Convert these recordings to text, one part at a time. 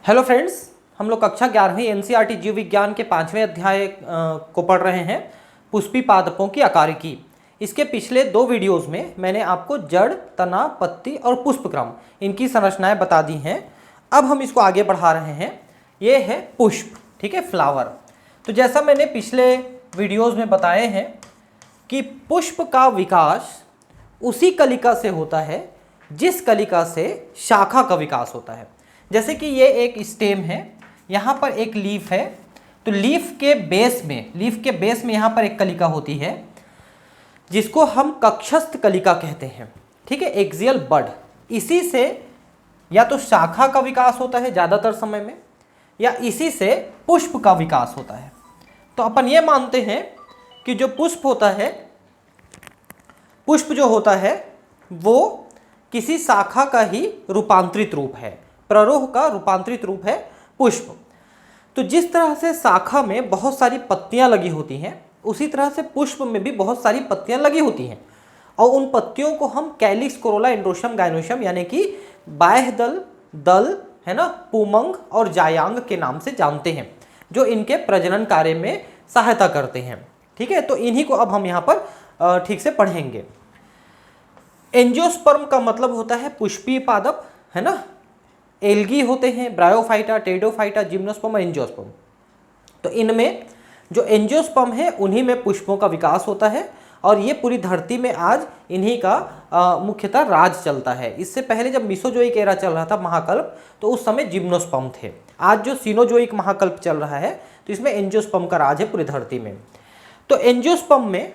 Hello friends, हम लोग कक्षा 11वीं एनसीईआरटी जीव विज्ञान के 5वें अध्याय को पढ़ रहे हैं, पुष्पी पादपों की आकारिकी। इसके पिछले 2 वीडियोस में मैंने आपको जड़, तना, पत्ती और पुष्पक्रम इनकी संरचनाएं बता दी हैं। अब हम इसको आगे बढ़ा रहे हैं। ये है पुष्प, ठीक है, फ्लावर। तो जैसा मैंने पिछले वीडियोज़ में बताए हैं कि पुष्प का विकास उसी कलिका से होता है जिस कलिका से शाखा का विकास होता है। जैसे कि ये एक स्टेम है, यहाँ पर एक लीफ है, तो लीफ के बेस में यहाँ पर एक कलिका होती है जिसको हम कक्षस्थ कलिका कहते हैं, ठीक है, एक्सियल बड। इसी से या तो शाखा का विकास होता है ज़्यादातर समय में, या इसी से पुष्प का विकास होता है। तो अपन ये मानते हैं कि जो पुष्प होता है, पुष्प जो होता है वो किसी शाखा का ही रूपांतरित रूप है। प्ररोह का रूपांतरित रूप है पुष्प। तो जिस तरह से शाखा में बहुत सारी पत्तियां लगी होती हैं, उसी तरह से पुष्प में भी बहुत सारी पत्तियां लगी होती हैं, और उन पत्तियों को हम कैलिक्स, कोरोला, एंड्रोशियम, गायनोशियम यानी कि बाह्य दल है ना, पुमंग और जायांग के नाम से जानते हैं, जो इनके प्रजनन कार्य में सहायता करते हैं। ठीक है, तो इन्हीं को अब हम यहाँ पर ठीक से पढ़ेंगे। एंजियोस्पर्म का मतलब होता है पुष्पीय पादप, है ना। एल्गी होते हैं, ब्रायोफाइटा, टेरिडोफाइटा, जिम्नोस्पर्म और एंजियोस्पर्म। तो इनमें जो एंजियोस्पर्म है उन्हीं में पुष्पों का विकास होता है, और ये पूरी धरती में आज इन्हीं का मुख्यतः राज चलता है। इससे पहले जब मिसोजोइक एरा चल रहा था, महाकल्प, तो उस समय जिम्नोस्पर्म थे। आज जो सिनोजोइक महाकल्प चल रहा है, तो इसमें एंजियोस्पर्म का राज है पूरी धरती में। तो एंजियोस्पर्म में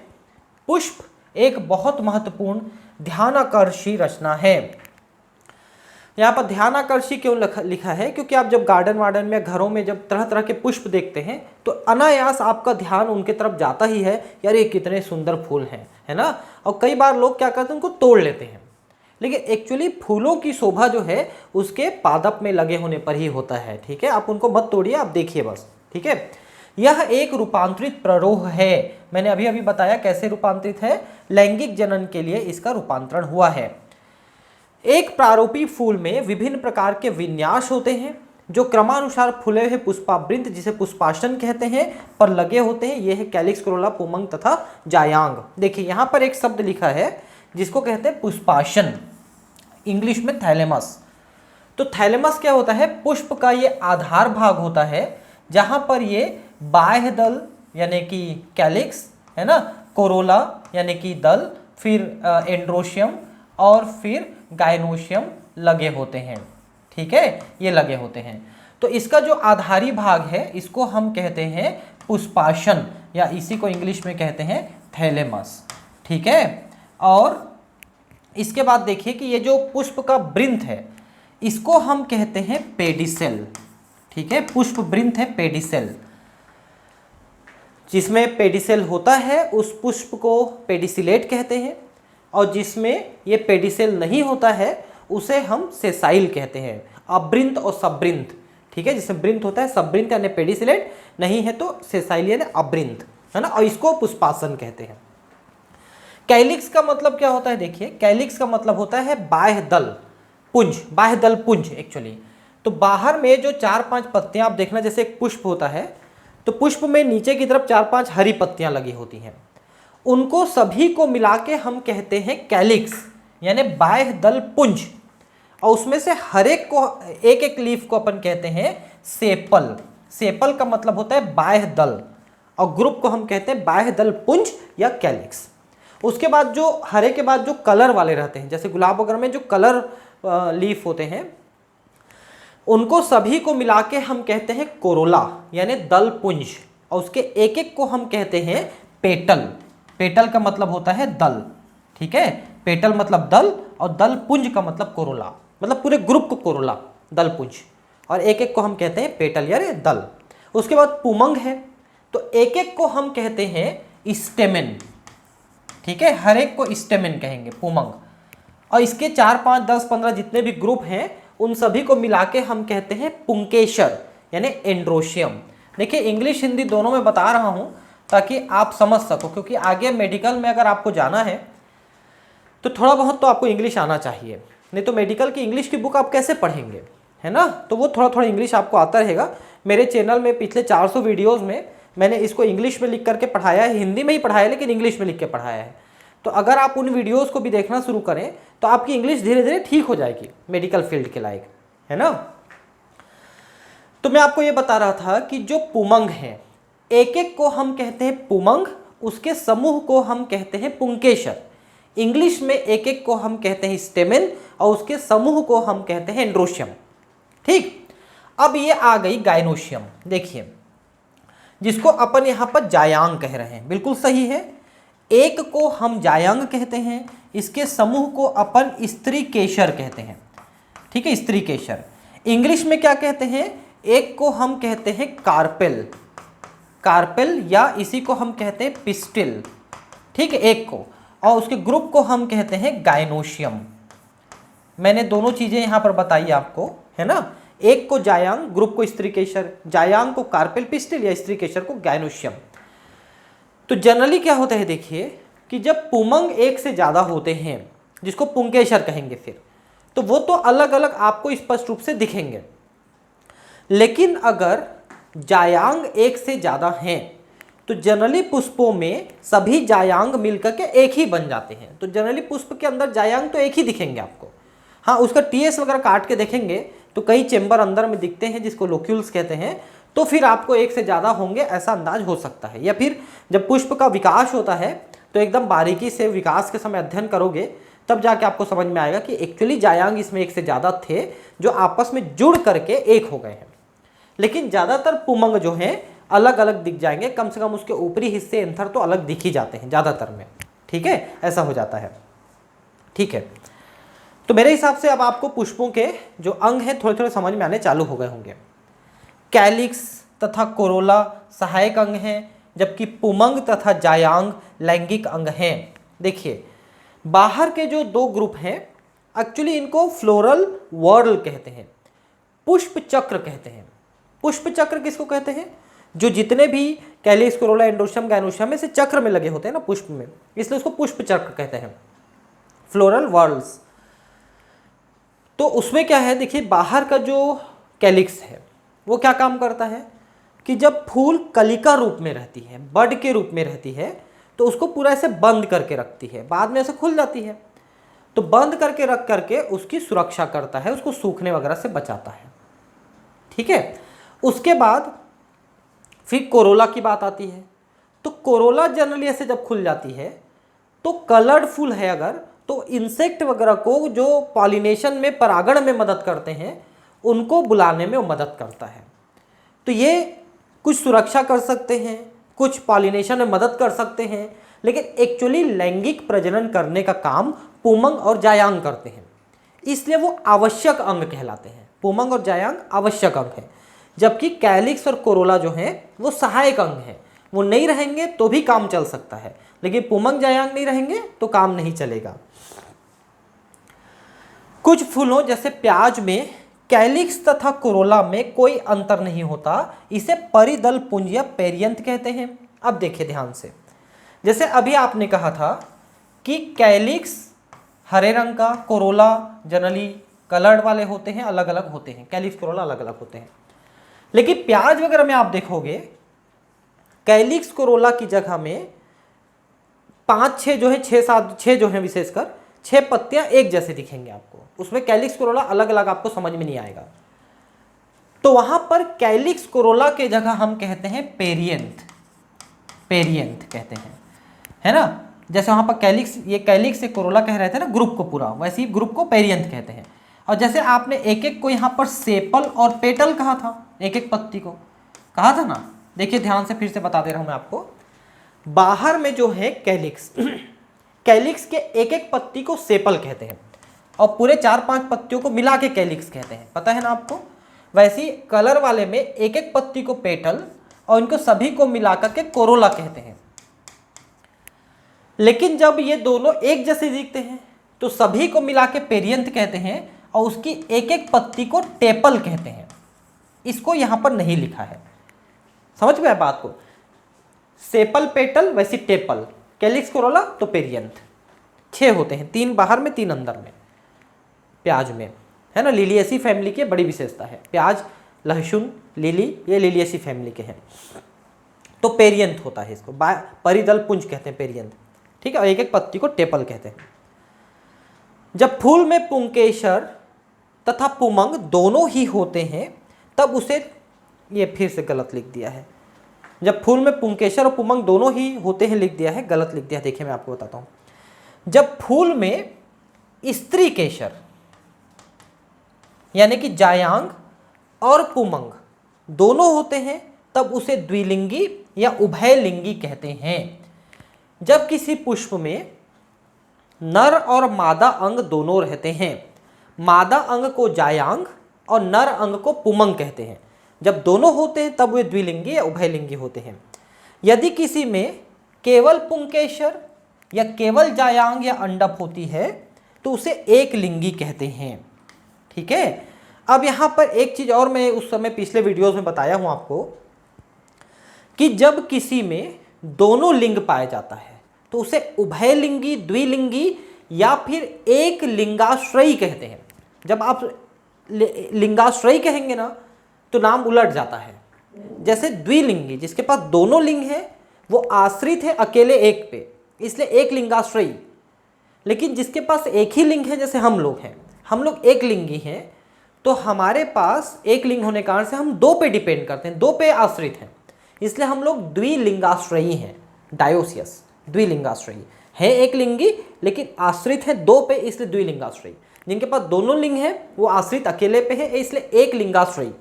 पुष्प एक बहुत महत्वपूर्ण ध्यानाकर्षी रचना है। यहाँ पर ध्यानाकर्षी क्यों लिखा है? क्योंकि आप जब गार्डन वार्डन में, घरों में जब तरह तरह के पुष्प देखते हैं, तो अनायास आपका ध्यान उनके तरफ जाता ही है, यार ये कितने सुंदर फूल हैं, है ना। और कई बार लोग क्या करते हैं, उनको तोड़ लेते हैं, लेकिन एक्चुअली फूलों की शोभा जो है उसके पादप में लगे होने पर ही होता है। ठीक है, आप उनको मत तोड़िए, आप देखिए बस। ठीक है, यह एक रूपांतरित प्ररोह है। मैंने अभी बताया कैसे रूपांतरित है। लैंगिक जनन के लिए इसका रूपांतरण हुआ है। एक प्रारूपी फूल में विभिन्न प्रकार के विन्यास होते हैं जो क्रमानुसार फूले हुए पुष्पावृंत, जिसे पुष्पासन कहते हैं, पर लगे होते हैं। यह है कैलिक्स, कोरोला, पुमंग तथा जायांग। देखिए यहाँ पर एक शब्द लिखा है जिसको कहते हैं पुष्पासन, इंग्लिश में थैलेमस। तो थैलेमस क्या होता है? पुष्प का ये आधार भाग होता है जहाँ पर ये बाह्य दल यानी कि कैलिक्स, है ना, कोरोला यानी कि दल, फिर एंड्रोशियम और फिर गायनोशियम लगे होते हैं। ठीक है, ये लगे होते हैं। तो इसका जो आधारी भाग है इसको हम कहते हैं पुष्पासन, या इसी को इंग्लिश में कहते हैं थैलेमस। ठीक है, और इसके बाद देखिए कि ये जो पुष्प का वृंत है इसको हम कहते हैं पेडिसेल। ठीक है, पुष्प वृंत है पेडिसेल। जिसमें पेडिसेल होता है उस पुष्प को पेडिसिलेट कहते हैं, और जिसमें ये पेडिसेल नहीं होता है उसे हम सेसाइल कहते हैं। अवृंत और सबृंत, ठीक है, जिसमें वृंत होता है, सबृंत यानी पेडिसिलेट नहीं है तो सेसाइल यानी अवृंत, है ना, और इसको पुष्पासन कहते हैं। कैलिक्स का मतलब क्या होता है? देखिए, कैलिक्स का मतलब होता है बाह्य दल पुंज, बाह्य दल पुंज एक्चुअली। तो बाहर में जो 4-5 पत्तियां आप देखना, जैसे एक पुष्प होता है तो पुष्प में नीचे की तरफ 4-5 हरी पत्तियां लगी होती हैं, उनको सभी को मिला के हम कहते हैं कैलिक्स यानी बाह्य दल पुंज। और उसमें से हर एक को, एक एक लीफ को अपन कहते हैं सेपल। सेपल का मतलब होता है बाह्य दल, और ग्रुप को हम कहते हैं बाह्य दल पुंज या कैलिक्स। उसके बाद जो हरे के बाद जो कलर वाले रहते हैं, जैसे गुलाब वगैरह में जो कलर लीफ होते हैं, उनको सभी को मिला के हम कहते हैं कोरोला यानी दल पुंज, और उसके एक एक को हम कहते हैं पेटल। पेटल का मतलब होता है दल। ठीक है, पेटल मतलब दल, और दल पुंज का मतलब कोरोला, मतलब पूरे ग्रुप को कोरोला, दल पुंज, और एक एक को हम कहते हैं पेटल यानी दल। उसके बाद पुमंग है, तो एक एक को हम कहते हैं स्टेमेन। ठीक है, हर एक को स्टेमेन कहेंगे, पुमंग। और इसके 4, 5, 10, 15 जितने भी ग्रुप हैं उन सभी को मिला के हम कहते हैं पुंकेशर यानी एंड्रोशियम। देखिए, इंग्लिश हिंदी दोनों में बता रहा हूं ताकि आप समझ सको, क्योंकि आगे मेडिकल में अगर आपको जाना है तो थोड़ा बहुत तो आपको इंग्लिश आना चाहिए, नहीं तो मेडिकल की इंग्लिश की बुक आप कैसे पढ़ेंगे, है ना। तो वो थोड़ा थोड़ा इंग्लिश आपको आता रहेगा। मेरे चैनल में पिछले 400 वीडियोज़ में मैंने इसको इंग्लिश में लिख करके पढ़ाया है, हिंदी में ही पढ़ाया है लेकिन इंग्लिश में लिख के पढ़ाया है। तो अगर आप उन वीडियोज़ को भी देखना शुरू करें तो आपकी इंग्लिश धीरे धीरे ठीक हो जाएगी मेडिकल फील्ड के लायक, है ना। तो मैं आपको ये बता रहा था कि जो पुमंग है, एक एक को हम कहते हैं पुमंग, उसके समूह को हम कहते हैं पुंकेसर। इंग्लिश में एक एक को हम कहते हैं स्टेमेन और उसके समूह को हम कहते हैं एंड्रोशियम। ठीक, अब ये आ गई गायनोशियम। देखिए, जिसको अपन यहाँ पर जायांग कह रहे हैं, बिल्कुल सही है। एक को हम जायांग कहते हैं, इसके समूह को अपन स्त्री केशर कहते हैं। ठीक है, स्त्री केशर। इंग्लिश में क्या कहते हैं, एक को हम कहते हैं कार्पेल, कार्पेल या इसी को हम कहते हैं पिस्टिल। ठीक है, एक को, और उसके ग्रुप को हम कहते हैं गायनोशियम। मैंने दोनों चीजें यहां पर बताई आपको, है ना। एक को जायांग, ग्रुप को स्त्रीकेशर, जायांग को कार्पेल पिस्टिल या स्त्रीकेशर को गायनोशियम। तो जनरली क्या होता है, देखिए कि जब पुमंग एक से ज्यादा होते हैं, जिसको पुंकेसर कहेंगे फिर, तो वो तो अलग अलग आपको स्पष्ट रूप से दिखेंगे। लेकिन अगर जायांग एक से ज्यादा हैं तो जनरली पुष्पों में सभी जायांग मिलकर के एक ही बन जाते हैं। तो जनरली पुष्प के अंदर जायांग तो एक ही दिखेंगे आपको। हाँ, उसका टीएस वगैरह काट के देखेंगे तो कई चेंबर अंदर में दिखते हैं जिसको लोक्यूल्स कहते हैं, तो फिर आपको एक से ज़्यादा होंगे ऐसा अंदाज हो सकता है। या फिर जब पुष्प का विकास होता है तो एकदम बारीकी से विकास के समय अध्ययन करोगे तब जाके आपको समझ में आएगा कि एक्चुअली जायांग इसमें एक से ज़्यादा थे जो आपस में जुड़ करके एक हो गए हैं। लेकिन ज़्यादातर पुमंग जो हैं अलग अलग दिख जाएंगे, कम से कम उसके ऊपरी हिस्से एंथर तो अलग दिख ही जाते हैं ज़्यादातर में। ठीक है, ऐसा हो जाता है। ठीक है, तो मेरे हिसाब से अब आपको पुष्पों के जो अंग हैं थोड़े थोड़े समझ में आने चालू हो गए होंगे। कैलिक्स तथा कोरोला सहायक अंग हैं, जबकि पुमंग तथा जायांग लैंगिक अंग हैं। देखिए, बाहर के जो दो ग्रुप हैं एक्चुअली इनको फ्लोरल वर्ल कहते हैं, पुष्प चक्र कहते हैं। पुष्प चक्र किसको कहते हैं, जो जितने भी कैलिक्स, कोरोला, एंड्रोशियम, गायनोशियम में से चक्र में लगे होते हैं ना पुष्प में, इसलिए उसको पुष्प चक्र कहते हैं, फ्लोरल वर्ल्स। तो उसमें क्या है, देखिए बाहर का जो कैलिक्स है वो क्या काम करता है कि जब फूल कलिका रूप में रहती है, बड के रूप में रहती है, तो उसको पूरा ऐसे बंद करके रखती है, बाद में ऐसे खुल जाती है। तो बंद करके रख करके उसकी सुरक्षा करता है, उसको सूखने वगैरह से बचाता है। ठीक है, उसके बाद फिर कोरोला की बात आती है। तो कोरोला जनरली ऐसे जब खुल जाती है तो कलर्ड फूल है अगर, तो इंसेक्ट वगैरह को जो पॉलिनेशन में, परागण में मदद करते हैं, उनको बुलाने में वो मदद करता है। तो ये कुछ सुरक्षा कर सकते हैं, कुछ पॉलिनेशन में मदद कर सकते हैं, लेकिन एक्चुअली लैंगिक प्रजनन करने का काम पुमंग और जायांग करते हैं, इसलिए वो आवश्यक अंग कहलाते हैं। पुमंग और जायांग आवश्यक अंग है, जबकि कैलिक्स और कोरोला जो हैं वो सहायक अंग हैं। वो नहीं रहेंगे तो भी काम चल सकता है, लेकिन पुमंग जायांग नहीं रहेंगे तो काम नहीं चलेगा। कुछ फूलों जैसे प्याज में कैलिक्स तथा कोरोला में कोई अंतर नहीं होता, इसे परिदल पुंज या पेरियंथ कहते हैं। अब देखिए ध्यान से, जैसे अभी आपने कहा था कि कैलिक्स हरे रंग का, कोरोला जनरली कलर्ड वाले होते हैं, अलग अलग होते हैं, कैलिक्स कोरोला अलग अलग होते हैं। लेकिन प्याज वगैरह में आप देखोगे कैलिक्स कोरोला की जगह में 5-6 जो है, 6 जो है विशेषकर 6 पत्तियां एक जैसे दिखेंगे आपको, उसमें कैलिक्स कोरोला अलग अलग आपको समझ में नहीं आएगा। तो वहां पर कैलिक्स कोरोला के जगह हम कहते हैं पेरियंथ, पेरियंथ कहते हैं, है ना। जैसे वहां पर कैलिक्स, ये कैलिक्स से कोरोला कह रहे थे ना ग्रुप को पूरा, वैसे ही ग्रुप को पेरियंथ कहते हैं। और जैसे आपने एक एक को यहाँ पर सेपल और पेटल कहा था, एक एक पत्ती को कहा था ना, देखिए ध्यान से फिर से बता दे रहा हूं मैं आपको। बाहर में जो है कैलिक्स, कैलिक्स के एक एक पत्ती को सेपल कहते हैं और पूरे 4-5 पत्तियों को मिला के कैलिक्स कहते हैं, पता है ना आपको। वैसे ही कलर वाले में एक एक पत्ती को पेटल और इनको सभी को मिलाकर के कोरोला कहते हैं। लेकिन जब ये दोनों एक जैसे दिखते हैं तो सभी को मिला के पेरियंथ कहते हैं और उसकी एक एक पत्ती को टेपल कहते हैं। इसको यहां पर नहीं लिखा है, समझ में आया बात को। सेपल पेटल वैसी टेपल, कैलिक्स कोरोला तो पेरियंथ। 6 होते हैं, 3 बाहर में 3 अंदर में प्याज में, है ना, लिलिएसी फैमिली की बड़ी विशेषता है। प्याज, लहसुन, लिली, ये लिलिएसी फैमिली के हैं। तो पेरियंथ होता है इसको, परिदल पुंज कहते हैं पेरियंथ, ठीक है। और एक एक पत्ती को टेपल कहते हैं। जब फूल में पुंकेसर तथा पुमंग दोनों ही होते हैं तब उसे, ये फिर से गलत लिख दिया है, जब फूल में पुंकेसर और पुमंग दोनों ही होते हैं लिख दिया है, गलत लिख दिया है। देखिए मैं आपको बताता हूँ, जब फूल में स्त्री केसर यानी कि जायांग और पुमंग दोनों होते हैं तब उसे द्विलिंगी या उभयलिंगी कहते हैं। जब किसी पुष्प में नर और मादा अंग दोनों रहते हैं, मादा अंग को जायांग और नर अंग को पुमंग कहते हैं। जब दोनों होते हैं तब वे द्विलिंगी या उभयलिंगी होते हैं। यदि किसी में केवल पुंकेसर या केवल जायांग या अंडप होती है तो उसे एक लिंगी कहते हैं, ठीक है। अब यहाँ पर एक चीज़ और मैं उस समय पिछले वीडियोस में बताया हूँ आपको कि जब किसी में दोनों लिंग पाया जाता है तो उसे उभयलिंगी, द्विलिंगी या फिर एक लिंगाश्रयी कहते हैं। जब आप लिंगाश्रयी कहेंगे ना तो नाम उलट जाता है। जैसे द्विलिंगी, जिसके पास दोनों लिंग है वो आश्रित है अकेले एक पे, इसलिए एक लिंगाश्रयी। लेकिन जिसके पास एक ही लिंग है, जैसे हम लोग हैं, हम लोग एक लिंगी हैं, तो हमारे पास एक लिंग होने के कारण से हम दो पे डिपेंड करते हैं, दो पे आश्रित हैं, इसलिए हम लोग द्विलिंगाश्रयी हैं। डायोसियस द्विलिंगाश्रयी है, एक लिंगी लेकिन आश्रित है दो पे, इसलिए द्विलिंगाश्रयी। जिनके पास दोनों लिंग है वो आश्रित अकेले पे है, इसलिए एक लिंगाश्रयी,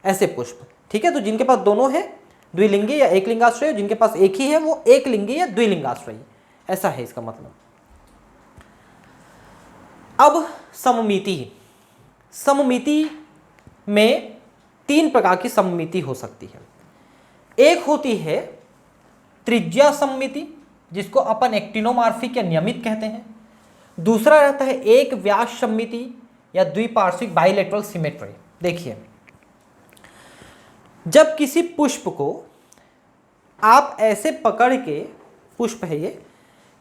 ऐसे पुष्प, ठीक है। तो जिनके पास दोनों है द्विलिंगी या एक लिंगाश्रयी, जिनके पास एक ही है वो एक लिंगी या द्विलिंगाश्रयी, ऐसा है इसका मतलब। अब सममिति, सममिति में तीन प्रकार की सममिति हो सकती है। एक होती है त्रिज्या सममिति, जिसको अपन एक्टिनोमार्फिक या नियमित कहते हैं। दूसरा रहता है एक व्यास सममिति या द्विपार्श्विक बाइलेटरल सिमेट्री। देखिए, जब किसी पुष्प को आप ऐसे पकड़ के, पुष्प है ये,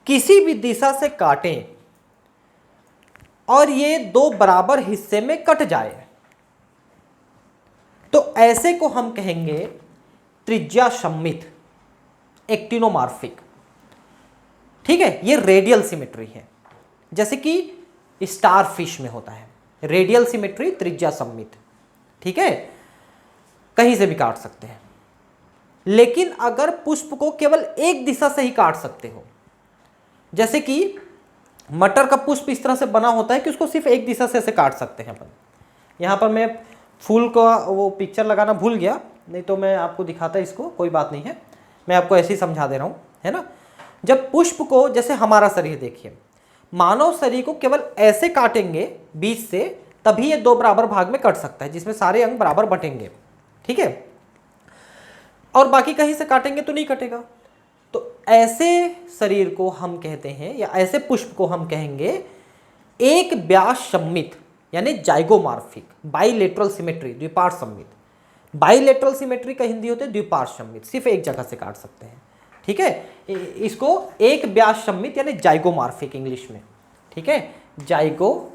किसी भी दिशा से काटें और ये दो बराबर हिस्से में कट जाए तो ऐसे को हम कहेंगे त्रिज्या सममित, एक्टिनोमार्फिक, ठीक है। ये रेडियल सिमेट्री है, जैसे कि स्टार फिश में होता है रेडियल सिमेट्री, त्रिज्या सममित, ठीक है। कहीं से भी काट सकते हैं। लेकिन अगर पुष्प को केवल एक दिशा से ही काट सकते हो, जैसे कि मटर का पुष्प इस तरह से बना होता है कि उसको सिर्फ एक दिशा से ऐसे काट सकते हैं अपन। यहाँ पर मैं फूल का वो पिक्चर लगाना भूल गया, नहीं तो मैं आपको दिखाता इसको, कोई बात नहीं है, मैं आपको ऐसे ही समझा दे रहा हूँ, है ना। जब पुष्प को, जैसे हमारा शरीर देखिए, मानव शरीर को केवल ऐसे काटेंगे बीच से तभी ये दो बराबर भाग में कट सकता है, जिसमें सारे अंग बराबर बटेंगे, ठीक है। और बाकी कहीं से काटेंगे तो नहीं कटेगा। तो ऐसे शरीर को हम कहते हैं, या ऐसे पुष्प को हम कहेंगे एक व्यास सममित यानी जाइगोमार्फिक, बाइलेटरल सिमेट्री, द्विपार्श्व सममित। बाइलेटरल सिमेट्री का हिंदी होता है द्विपार्श्व सममित, सिर्फ एक जगह से काट सकते हैं, ठीक है। इसको एक व्यास सममित यानी जाइगोमार्फिक इंग्लिश में, ठीक है, जाइगोमार्फिक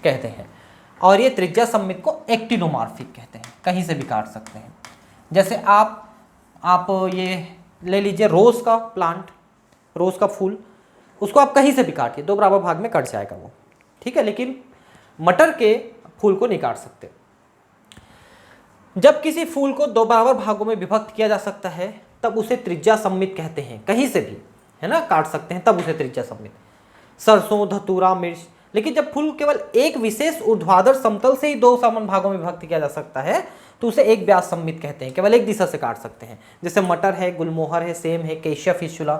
कहते हैं। और ये त्रिज्या सममित को एक्टिनोमार्फिक कहते हैं, कहीं से भी काट सकते हैं। जैसे आप ये ले लीजिए रोज़ का प्लांट, रोज़ का फूल, उसको आप कहीं से भी काटिए, दो बराबर भाग में कट जाएगा वो, ठीक है। लेकिन मटर के फूल को नहीं काट सकते। जब किसी फूल को दो बराबर भागों में विभक्त किया जा सकता है तब उसे त्रिज्या सममित कहते हैं, कहीं से भी, है ना, काट सकते हैं तब उसे त्रिज्या सममित। सरसों, धतूरा, मिर्च। लेकिन जब फूल केवल एक विशेष ऊर्ध्वाधर समतल से ही दो समान भागों में विभक्त किया जा सकता है तो उसे एक व्यास सममित कहते हैं, केवल एक दिशा से काट सकते हैं। जैसे मटर है, गुलमोहर है, सेम है, केशिया फिस्टुला,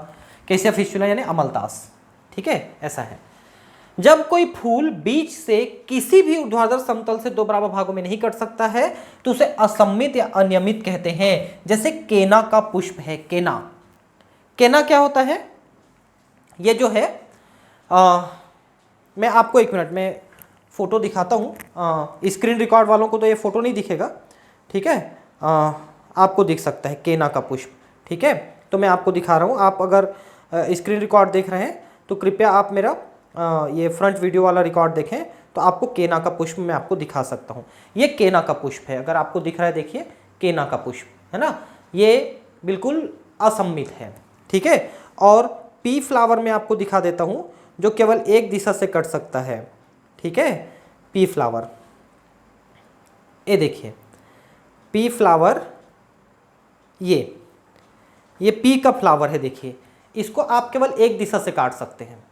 केशिया फिस्टुला यानी अमलतास, ठीक है, ऐसा है। जब कोई फूल बीच से किसी भी ऊर्ध्वाधर समतल से दो बराबर भागों में नहीं कट सकता है तो उसे असममित या अनियमित कहते हैं। जैसे केना का पुष्प है, केना। केना क्या होता है? ये जो है मैं आपको एक मिनट में फ़ोटो दिखाता हूँ। स्क्रीन रिकॉर्ड वालों को तो ये फ़ोटो नहीं दिखेगा, ठीक है, आपको दिख सकता है केना का पुष्प, ठीक है। तो मैं आपको दिखा रहा हूँ, आप अगर स्क्रीन रिकॉर्ड देख रहे हैं तो कृपया आप मेरा ये फ्रंट वीडियो वाला रिकॉर्ड देखें तो आपको केना का पुष्प मैं आपको दिखा सकता हूँ। ये केना का पुष्प है, अगर आपको दिख रहा है देखिए केना का पुष्प है ना, ये बिल्कुल असममित है, ठीक है। और पी फ्लावर में आपको दिखा देता हूँ जो केवल एक दिशा से कट सकता है, ठीक है। पी फ्लावर, ये देखिए पी फ्लावर, ये पी का फ्लावर है, देखिए इसको आप केवल एक दिशा से काट सकते हैं,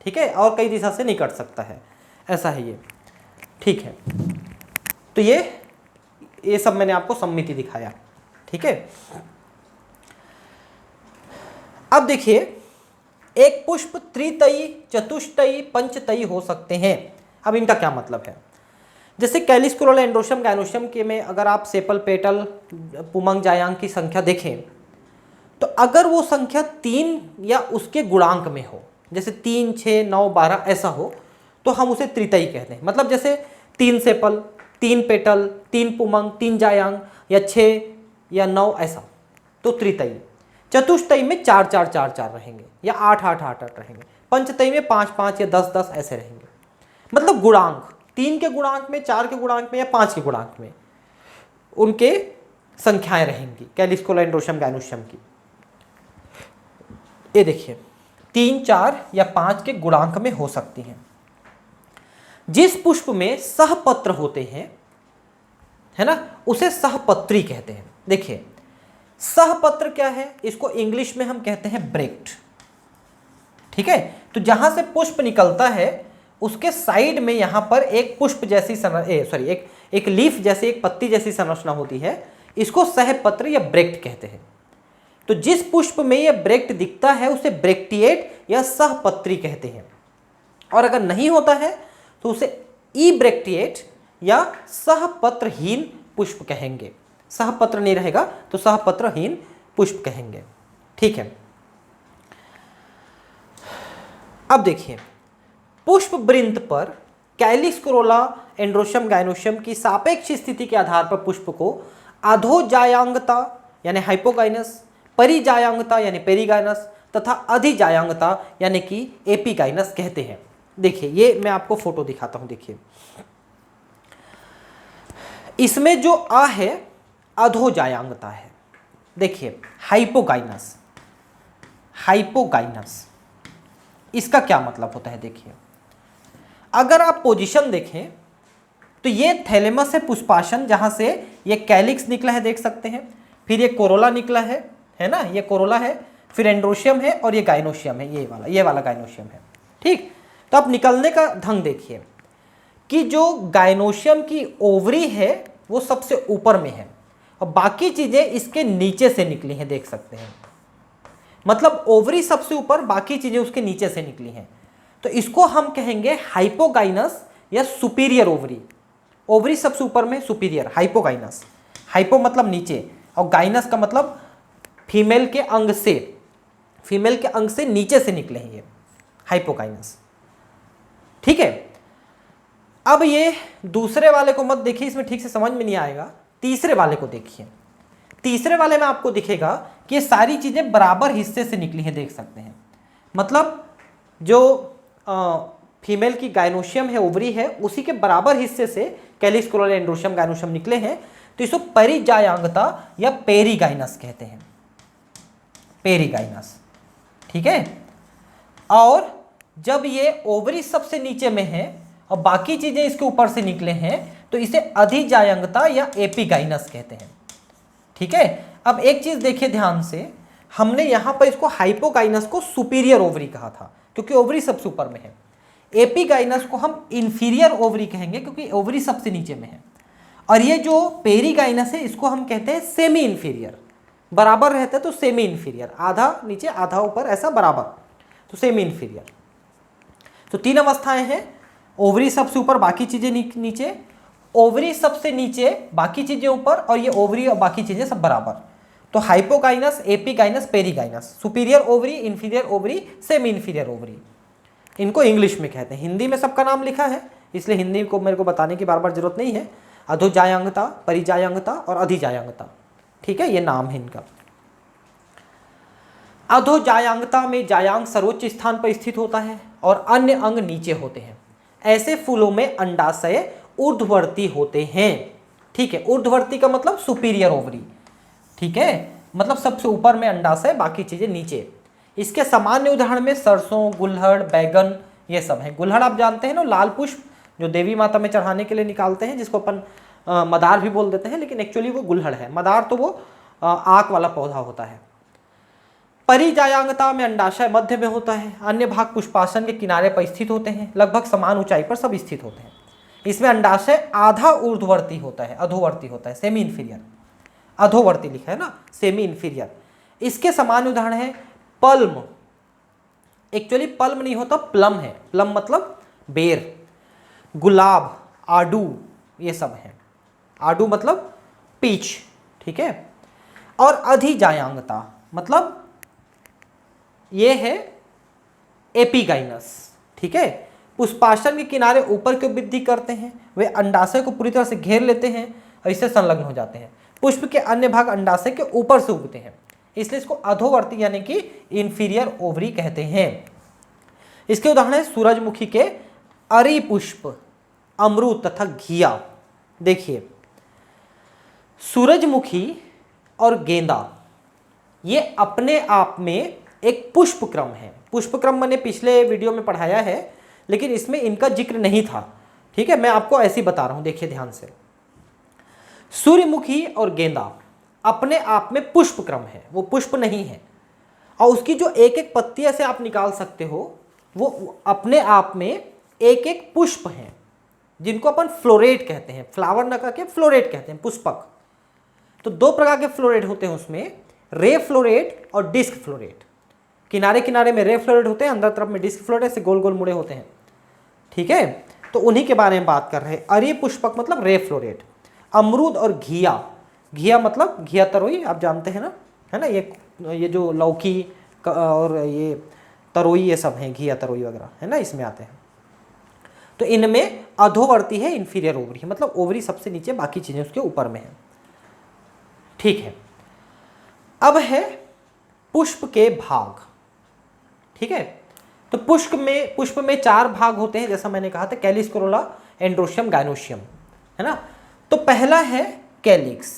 ठीक है, और कई दिशा से नहीं कट सकता है, ऐसा है ये, ठीक है। तो ये सब मैंने आपको सममिति दिखाया, ठीक है। अब देखिए एक पुष्प त्रितयी, चतुष्टयी, पंचतयी हो सकते हैं। अब इनका क्या मतलब है, जैसे कैलिस कोरोला, एंड्रोशियम, गायनोशियम के में अगर आप सेपल, पेटल, पुमंग, जायांग की संख्या देखें तो अगर वो संख्या 3 या उसके गुणांक में हो, जैसे 3, 6, 9, 12 ऐसा हो तो हम उसे त्रितयी कहते हैं। मतलब जैसे 3 सेपल, 3 पेटल, 3 पुमंग, 3 जायांग या 6 या 9 ऐसा, तो त्रितयी। चतुष्टयी में 4, 4, 4, 4 रहेंगे या 8, 8, 8, 8 रहेंगे। पंचतयी में 5, 5 या 10, 10 ऐसे रहेंगे। मतलब गुणांक 3 के गुणांक में, 4 के गुणांक में या 5 के गुणांक में उनके संख्याएं रहेंगी कैलिस कोरोला, एंड्रोशियम, गायनोशियम की। ये देखिए 3, 4 या 5 के गुणांक में हो सकती हैं। जिस पुष्प में सहपत्र होते हैं, है ना, उसे सहपत्री कहते हैं। देखिए सहपत्र क्या है, इसको इंग्लिश में हम कहते हैं ब्रेक्ट, ठीक है। तो जहां से पुष्प निकलता है उसके साइड में यहां पर एक पुष्प जैसी एक लीफ जैसी, एक पत्ती जैसी संरचना होती है, इसको सहपत्र या ब्रेक्ट कहते हैं। तो जिस पुष्प में यह ब्रेक्ट दिखता है उसे ब्रेक्टिएट या सहपत्री कहते हैं, और अगर नहीं होता है तो उसे इब्रेक्टिएट या सहपत्रहीन पुष्प कहेंगे। सहपत्र नहीं रहेगा तो सहपत्रहीन पुष्प कहेंगे, ठीक है। अब देखिए पुष्प वृंत पर कैलिस कोरोला, एंड्रोशियम, गायनोशियम की सापेक्ष स्थिति के आधार पर पुष्प को अधोजायांगता यानी हाइपोगाइनस, परिजायांगता यानी पेरीगाइनस तथा अधिजायांगता यानी कि एपीगाइनस कहते हैं। देखिए ये मैं आपको फोटो दिखाता हूं, देखिए इसमें जो अ है अधोजायांगता है, देखिए हाइपोगाइनस, हाइपोगाइनस इसका क्या मतलब होता है। देखिए अगर आप पोजीशन देखें तो ये थैलेमस है, पुष्पासन, जहां से ये कैलिक्स निकला है, देख सकते हैं, फिर ये कोरोला निकला है ना, ये कोरोला है, फिर एंड्रोशियम है और ये गायनोशियम है, ये वाला गायनोशियम है, ठीक। तो आप निकलने का ढंग देखिए कि जो गायनोशियम की ओवरी है वो सबसे ऊपर में है और बाकी चीजें इसके नीचे से निकली हैं, देख सकते हैं। मतलब ओवरी सबसे ऊपर, बाकी चीजें उसके नीचे से निकली हैं, तो इसको हम कहेंगे हाइपोगाइनस या सुपीरियर ओवरी। ओवरी सबसे ऊपर में, सुपीरियर, हाइपोगाइनस। हाइपो मतलब नीचे और गाइनस का मतलब फीमेल के अंग से नीचे से निकले हैं ये, हाइपोगाइनस, ठीक है। अब ये दूसरे वाले को मत देखिए, इसमें ठीक से समझ में नहीं आएगा। तीसरे वाले को देखिए, तीसरे वाले में आपको दिखेगा कि ये सारी चीजें बराबर हिस्से से निकली हैं, देख सकते हैं। मतलब जो फीमेल की गायनोशियम है, ओवरी है, उसी के बराबर हिस्से से कैलिस कोरोला, एंड्रोशियम, गायनोशियम निकले हैं, तो इसको परिजायांगता या पेरीगाइनस कहते हैं, पेरीगाइनस, ठीक है। और जब ये ओवरी सबसे नीचे में है और बाकी चीजें इसके ऊपर से निकले हैं तो इसे अधिजायांगता या एपीगाइनस कहते हैं, ठीक है। अब एक चीज देखिए ध्यान से, हमने यहां पर इसको हाइपोगाइनस को सुपीरियर ओवरी कहा था क्योंकि ओवरी सबसे ऊपर में है। एपीगाइनस को हम इंफीरियर ओवरी कहेंगे क्योंकि ओवरी सबसे नीचे में है। और ये जो पेरीगाइनस है इसको हम कहते हैं सेमी इंफीरियर, बराबर रहता है तो सेमी इंफीरियर, आधा नीचे आधा ऊपर, ऐसा बराबर, तो सेमी इंफीरियर। तो 3 अवस्थाएं हैं, ओवरी सबसे ऊपर, बाकी चीजें नीचे, ओवरी सबसे नीचे, बाकी चीजें ऊपर, और ये ओवरी और बाकी चीजें सब बराबर। तो hypogynous, epigynous, perigynous, superior ovary, inferior ovary, semi inferior ovary, इनको इंग्लिश में कहते हैं। हिंदी में सबका नाम लिखा है इसलिए हिंदी को मेरे को बताने की बार बार जरूरत नहीं है। अधोजायांगता, परिजायांगता और अधिजायांगता, ठीक है, ये नाम है इनका। अधोजायांगता में जायांग सर्वोच्च स्थान पर स्थित होता है और अन्य अंग नीचे होते हैं। ऐसे फूलों में अंडाशय ऊर्ध्ववर्ती होते हैं। ठीक है, ऊर्ध्ववर्ती का मतलब सुपीरियर ओवरी। ठीक है, मतलब सबसे ऊपर में अंडाशय, बाकी चीजें नीचे। इसके सामान्य उदाहरण में सरसों, गुलहड़, बैगन ये सब हैं। गुलहड़ आप जानते हैं ना, लाल पुष्प जो देवी माता में चढ़ाने के लिए निकालते हैं, जिसको अपन मदार भी बोल देते हैं, लेकिन एक्चुअली वो गुलहड़ है। मदार तो वो आँख वाला पौधा होता है। परिजायांगता में अंडाशय मध्य में होता है, अन्य भाग पुष्पासन के किनारे पर स्थित होते हैं, लगभग समान ऊंचाई पर सब स्थित होते हैं। इसमें अंडाशय आधा ऊर्ध्ववर्ती होता है, अधोवर्ती होता है, सेमी इन्फीरियर। अधोवर्ती लिखा है ना, सेमी इन्फीरियर। इसके समान उदाहरण है पल्म। एक्चुअली पल्म नहीं होता, प्लम है। प्लम मतलब बेर। गुलाब, आडू ये सब है। आडू मतलब पीच। ठीक है, और अधिजायांगता मतलब ये है एपिगाइनस। ठीक है, पुष्पासन के किनारे ऊपर की वृद्धि करते हैं, वे अंडाशय को पूरी तरह से घेर लेते हैं और इससे संलग्न हो जाते हैं। पुष्प के अन्य भाग अंडाशय के ऊपर से उगते हैं, इसलिए इसको अधोवर्ती यानी कि इंफीरियर ओवरी कहते हैं। इसके उदाहरण है सूरजमुखी के अरि पुष्प, अमरूद तथा घिया। देखिए, सूरजमुखी और गेंदा ये अपने आप में एक पुष्प क्रम है। पुष्प क्रम मैंने पिछले वीडियो में पढ़ाया है, लेकिन इसमें इनका जिक्र नहीं था। ठीक है, मैं आपको ऐसे ही बता रहा हूं, देखिए ध्यान से। सूर्यमुखी और गेंदा अपने आप में पुष्प क्रम है, वो पुष्प नहीं है। और उसकी जो एक एक पत्तियां से आप निकाल सकते हो, वो अपने आप में एक एक पुष्प है, जिनको अपन फ्लोरेट कहते हैं। फ्लावर न कह के फ्लोरेट कहते हैं, पुष्पक। तो दो प्रकार के फ्लोरेट होते हैं उसमें, रे फ्लोरेट और डिस्क फ्लोरेट। किनारे किनारे में रे फ्लोरेट होते हैं, अंदर तरफ में डिस्क फ्लोरेट से गोल गोल मुड़े होते हैं। ठीक है, तो उन्हीं के बारे में बात कर रहे हैं। अरे पुष्पक मतलब रे फ्लोरेट। अमरूद और घिया, घिया मतलब घिया तरोई, आप जानते हैं ना, है ना, ये जो लौकी और ये तरोई ये सब हैं, घिया तरोई वगैरह है ना, इसमें आते हैं। तो इनमें अधोवर्ती है, इंफीरियर ओवरी है, मतलब ओवरी सबसे नीचे, बाकी चीजें उसके ऊपर में है। ठीक है, अब है पुष्प के भाग। ठीक है, तो पुष्प में 4 भाग होते हैं, जैसा मैंने कहा था, कैलिक्स, कोरोला, एंड्रोशियम, गायनोशियम, है ना। तो पहला है कैलिक्स।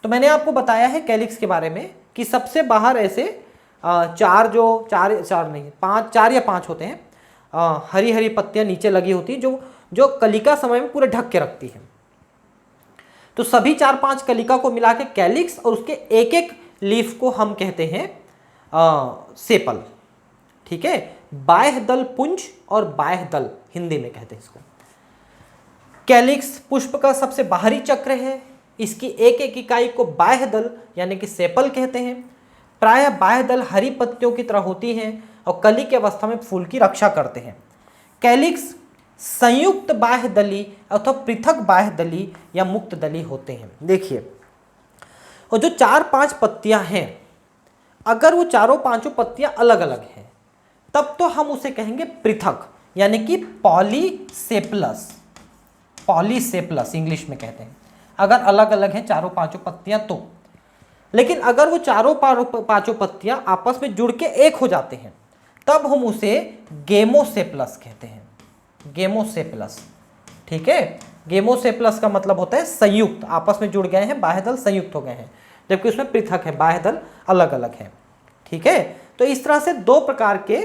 तो मैंने आपको बताया है कैलिक्स के बारे में कि सबसे बाहर ऐसे 4 या 5 होते हैं, हरी हरी पत्तियां नीचे लगी होती हैं, जो कलिका समय में पूरे ढक के रखती है। तो सभी 4-5 कलिका को मिला के कैलिक्स, और उसके एक एक लीफ को हम कहते हैं सेपल। ठीक है, बाह्य दल पुंज और बाह्य दल हिंदी में कहते हैं इसको। कैलिक्स पुष्प का सबसे बाहरी चक्र है। इसकी एक एक इकाई को बाह्य दल यानी कि सेपल कहते हैं। प्रायः बाह्य दल हरी पत्तियों की तरह होती हैं और कली की अवस्था में फूल की रक्षा करते हैं। कैलिक्स संयुक्त बाह्य दली अथवा पृथक बाह्य दली या मुक्त दली होते हैं। देखिए, और जो 4-5 पत्तियां हैं, अगर वो 4-5 पत्तियां अलग अलग हैं, तब तो हम उसे कहेंगे पृथक, यानी कि पॉलीसेपलस। पॉलीसेपलस इंग्लिश में कहते हैं, अगर अलग अलग हैं 4-5 पत्तियां तो। लेकिन अगर वो 4-5 पत्तियां आपस में जुड़ के एक हो जाते हैं, तब हम उसे गेमोसेपलस कहते हैं। गेमोसेपलस। ठीक है, गेमोसेपलस का मतलब होता है संयुक्त, आपस में जुड़ गए हैं, बाह्य दल संयुक्त हो गए हैं, जबकि उसमें पृथक है, बाह्य दल अलग अलग है। ठीक है, तो इस तरह से 2 प्रकार के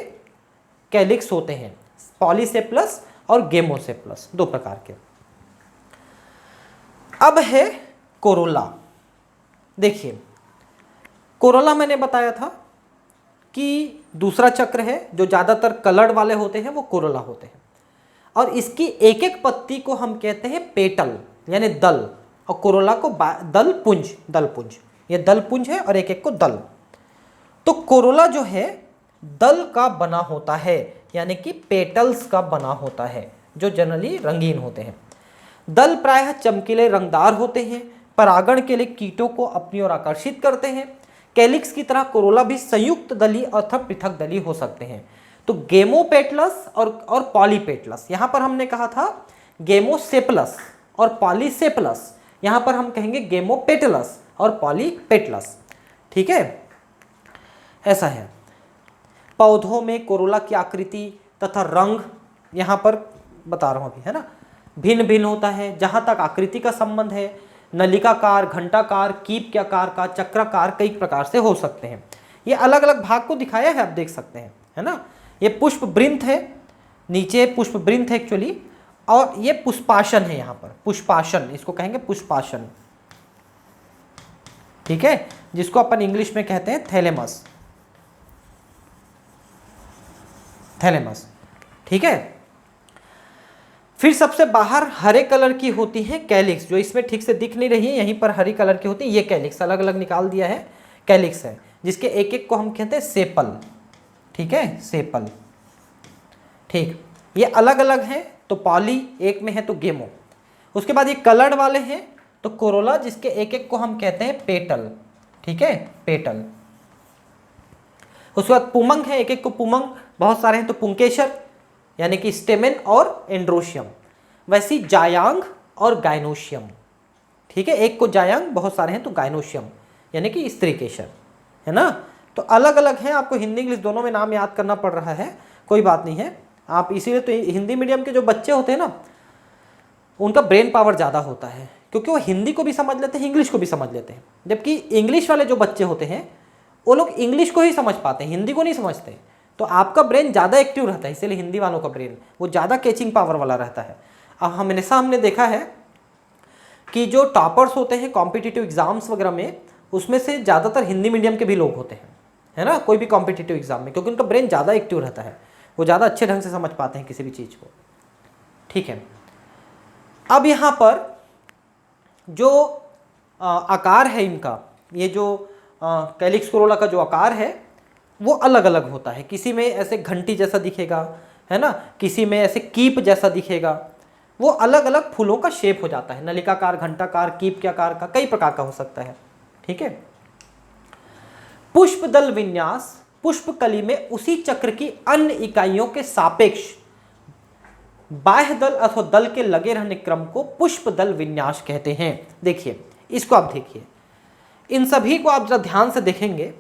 कैलिक्स होते हैं, पॉलीसेपलस और गेमोसेपलस, 2 प्रकार के। अब है कोरोला। देखिए, कोरोला मैंने बताया था कि दूसरा चक्र है, जो ज़्यादातर कलर्ड वाले होते हैं वो कोरोला होते हैं, और इसकी एक एक पत्ती को हम कहते हैं पेटल यानी दल, और कोरोला को दल पुंज। ये दल पुंज है और एक एक को दल। तो कोरोला जो है दल का बना होता है, यानी कि पेटल्स का बना होता है, जो जनरली रंगीन होते हैं। दल प्रायः चमकीले रंगदार होते हैं, परागण के लिए कीटों को अपनी ओर आकर्षित करते हैं। कैलिक्स की तरह कोरोला भी संयुक्त दली अथवा पृथक दली हो सकते हैं। तो गेमोपेटलस और पॉलीपेटलस, यहां पर हमने कहा था गेमोसेपलस और पॉलीसेपलस, यहां पर हम कहेंगे गेमोपेटलस और पॉलीपेटलस। ठीक है, ऐसा है। पौधों में कोरोला की आकृति तथा रंग यहाँ पर बता रहा हूँ अभी, है ना, भिन्न भिन्न होता है। जहाँ तक आकृति का संबंध है, नलिकाकार, घंटाकार, कीप के आकार का, चक्राकार, कई प्रकार से हो सकते हैं। ये अलग अलग भाग को दिखाया है, आप देख सकते हैं, है ना। ये पुष्प वृंत है, नीचे पुष्प वृंत है एक्चुअली, और ये पुष्पासन है यहाँ पर, पुष्पासन इसको कहेंगे, पुष्पासन, ठीक है, जिसको अपन इंग्लिश में कहते हैं थैलेमस, थैलेमस, ठीक है। फिर सबसे बाहर हरे कलर की होती है कैलिक्स, जो इसमें ठीक से दिख नहीं रही है, यहीं पर हरी कलर की होती है, ये कैलिक्स अलग अलग निकाल दिया है, कैलिक्स है, जिसके एक एक को हम कहते हैं सेपल, ठीक है, सेपल, ठीक। ये अलग अलग हैं, तो पॉली एक में है तो गेमो। उसके बाद ये कलर्ड वाले हैं तो कोरोला, जिसके एक एक को हम कहते हैं पेटल, ठीक है, पेटल। उसके बाद पुमंग है, एक एक को पुमंग, बहुत सारे हैं तो पुंकेसर, यानी कि स्टेमेन और एंड्रोशियम। वैसी जायांग और गाइनोशियम, ठीक है, एक को जायांग, बहुत सारे हैं तो गाइनोशियम, यानी कि स्त्री केसर, है ना। तो अलग अलग हैं, आपको हिंदी इंग्लिश दोनों में नाम याद करना पड़ रहा है, कोई बात नहीं है। आप इसीलिए तो हिंदी मीडियम के जो बच्चे होते हैं ना, उनका ब्रेन पावर ज़्यादा होता है, क्योंकि वो हिंदी को भी समझ लेते हैं, इंग्लिश को भी समझ लेते हैं। जबकि इंग्लिश वाले जो बच्चे होते हैं वो लोग इंग्लिश को ही समझ पाते हैं, हिंदी को नहीं समझते। तो आपका ब्रेन ज़्यादा एक्टिव रहता है, इसीलिए हिंदी वालों का ब्रेन वो ज़्यादा कैचिंग पावर वाला रहता है। अब हमने देखा है कि जो टॉपर्स होते हैं कॉम्पिटिटिव एग्जाम्स वगैरह में, उसमें से ज़्यादातर हिंदी मीडियम के भी लोग होते हैं, है ना, कोई भी कॉम्पिटिटिव एग्जाम में, क्योंकि उनका ब्रेन ज़्यादा एक्टिव रहता है, वो ज़्यादा अच्छे ढंग से समझ पाते हैं किसी भी चीज़ को, ठीक है। अब यहाँ पर जो आकार है इनका, ये जो कैलिक्स कोरोला का जो आकार है वो अलग अलग होता है। किसी में ऐसे घंटी जैसा दिखेगा, है ना, किसी में ऐसे कीप जैसा दिखेगा, वो अलग अलग फूलों का शेप हो जाता है, नलिकाकार, घंटाकार, कीप के आकार का, कई प्रकार का हो सकता है, ठीक है। पुष्प दल विन्यास, पुष्प कली में उसी चक्र की अन्य इकाइयों के सापेक्ष बाह्य दल अथवा दल के लगे रहने क्रम को पुष्प दल विन्यास कहते हैं। देखिए इसको आप देखिए, इन सभी को आप जरा ध्यान से देखेंगे,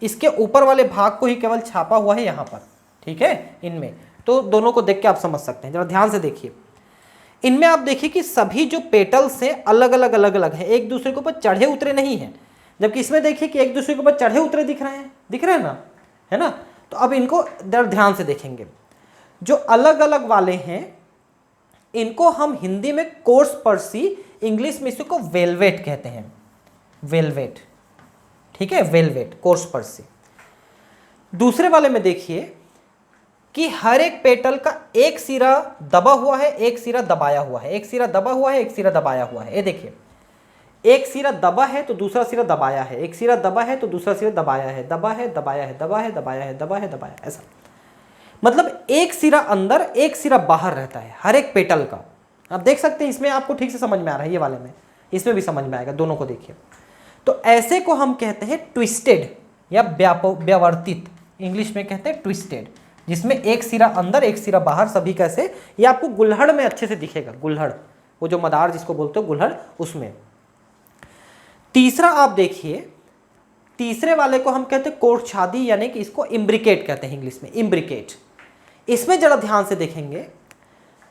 इसके ऊपर वाले भाग को ही केवल छापा हुआ है यहाँ पर, ठीक है, इनमें तो दोनों को देख के आप समझ सकते हैं। जरा ध्यान से देखिए, इनमें आप देखिए कि सभी जो पेटल्स हैं अलग अलग हैं, एक दूसरे के ऊपर चढ़े उतरे नहीं हैं। जबकि इसमें देखिए कि एक दूसरे के ऊपर चढ़े उतरे दिख रहे हैं ना, है ना। तो अब इनको ध्यान से देखेंगे, जो अलग अलग वाले हैं इनको हम हिंदी में कोर्स पर्सी, इंग्लिश में इसको वेलवेट कहते हैं, वेलवेट, ठीक है, वेलवेट, कोर्स पर्सी। दूसरे वाले में देखिए कि हर एक पेटल का एक सिरा दबा हुआ है, एक सिरा दबाया हुआ है, एक सिरा दबा हुआ है, एक सिरा दबाया हुआ है। ये देखिए, एक सिरा दबा है तो दूसरा सिरा दबाया है, एक सिरा दबा है तो दूसरा सिरा दबाया है, दबा है, दबाया है, दबा है, दबाया है, दबा है, दबाया, ऐसा। मतलब एक सिरा अंदर एक सिरा बाहर रहता है हर एक पेटल का। आप देख सकते हैं, इसमें आपको ठीक से समझ में आ रहा है, ये वाले में, इसमें भी समझ में आएगा, दोनों को देखिए। तो ऐसे को हम कहते हैं ट्विस्टेड या व्यावर्तित, इंग्लिश में कहते हैं ट्विस्टेड, जिसमें एक सिरा अंदर एक सिरा बाहर, सभी कैसे, ये आपको गुल्हड़ में अच्छे से दिखेगा, गुल्हड़, वो जो मदार जिसको बोलते हो गुल्हड़, उसमें। तीसरा आप देखिए, तीसरे वाले को हम कहते हैं कोर्छादी, यानी कि इसको इम्ब्रिकेट कहते हैं इंग्लिश में, इम्ब्रिकेट। इसमें जरा ध्यान से देखेंगे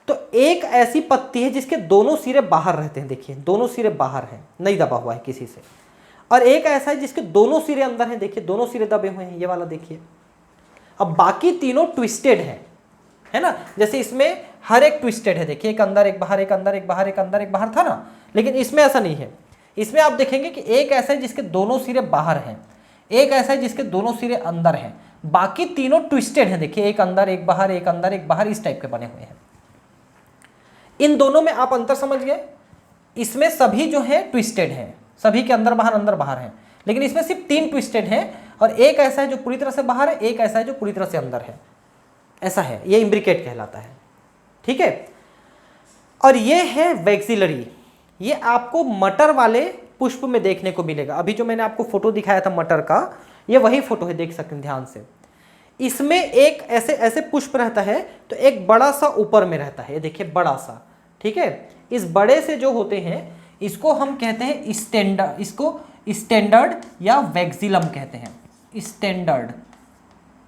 तो एक ऐसी पत्ती है जिसके दोनों सिरे बाहर रहते हैं, देखिए दोनों सिरे बाहर हैं, नहीं दबा हुआ है किसी से, और एक ऐसा है जिसके दोनों सिरे अंदर हैं, देखिए दोनों सिरे दबे हुए हैं, ये वाला देखिए। अब बाकी तीनों ट्विस्टेड हैं, है ना, जैसे इसमें हर एक ट्विस्टेड है, देखिए एक अंदर एक बाहर, एक अंदर एक बाहर, एक अंदर एक बाहर था ना, लेकिन इसमें ऐसा नहीं है। इसमें आप देखेंगे कि एक ऐसा है जिसके दोनों सिरे बाहर हैं, एक ऐसा है जिसके दोनों सिरे अंदर हैं, बाकी तीनों ट्विस्टेड हैं, देखिए एक अंदर एक बाहर, एक अंदर एक बाहर, इस टाइप के बने हुए हैं। इन दोनों में आप अंतर समझ गए, इसमें सभी जो है ट्विस्टेड हैं, सभी के अंदर बाहर हैं, लेकिन इसमें सिर्फ 3 ट्विस्टेड हैं, और एक ऐसा है जो पूरी तरह से बाहर है, एक ऐसा है जो पूरी तरह से अंदर है, ऐसा है, ये इम्ब्रिकेट कहलाता है, ठीक है। और ये है वैक्सिलरी, ये आपको मटर वाले पुष्प में देखने को मिलेगा। अभी जो मैंने आपको फोटो दिखाया था मटर का, ये वही फोटो है, देख सकते हैं ध्यान से। इसमें एक ऐसे ऐसे पुष्प रहता है, तो एक बड़ा सा ऊपर में रहता है, ये देखिए बड़ा सा, ठीक है। इस बड़े से जो होते हैं इसको हम कहते हैं स्टैंडर्ड, इसको स्टैंडर्ड या वैक्सिलम कहते हैं, स्टैंडर्ड,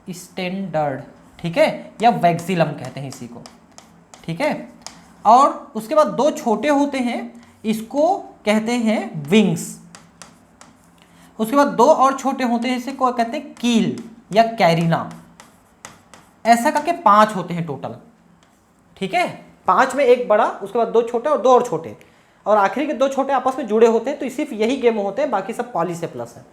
स्टैंडर्ड, ठीक है, या वैक्सिलम कहते हैं इसी को, ठीक है। और उसके बाद दो छोटे होते हैं, इसको कहते हैं विंग्स। उसके बाद दो और छोटे होते हैं, इसे को कहते हैं कील या कैरिना। ऐसा करके 5 होते हैं टोटल, ठीक है। 5 में एक बड़ा, उसके बाद 2 छोटे और 2 और छोटे, और आखिरी के 2 छोटे आपस में जुड़े होते हैं। तो सिर्फ यही गेम होते हैं, बाकी सब पॉलीसेप्लस है।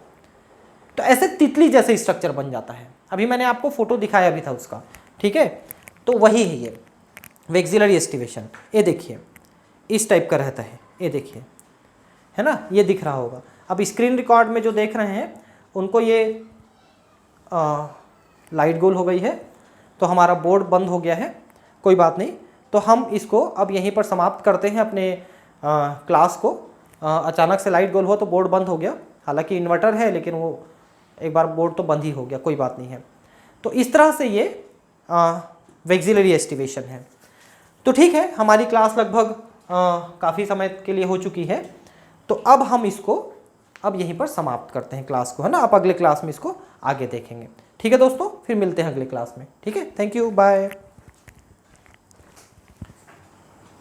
तो ऐसे तितली जैसे स्ट्रक्चर बन जाता है। अभी मैंने आपको फोटो दिखाया भी था उसका, ठीक है। तो वही है ये वैक्सिलरी एस्टिवेशन। ये देखिए इस टाइप का रहता है, ये देखिए, है ना, ये दिख रहा होगा। अब स्क्रीन रिकॉर्ड में जो देख रहे हैं उनको ये लाइट गोल हो गई है, तो हमारा बोर्ड बंद हो गया है, कोई बात नहीं। तो हम इसको अब यहीं पर समाप्त करते हैं अपने क्लास को। अचानक से लाइट गोल हुआ तो बोर्ड बंद हो गया, हालांकि इन्वर्टर है लेकिन वो एक बार बोर्ड तो बंद ही हो गया, कोई बात नहीं है। तो इस तरह से ये वैक्सिलरी एस्टिवेशन है। तो ठीक है, हमारी क्लास लगभग काफ़ी समय के लिए हो चुकी है। तो अब हम इसको अब यहीं पर समाप्त करते हैं क्लास को, है ना। आप अगले क्लास में इसको आगे देखेंगे, ठीक है दोस्तों। फिर मिलते हैं अगले क्लास में, ठीक है। Thank you, bye.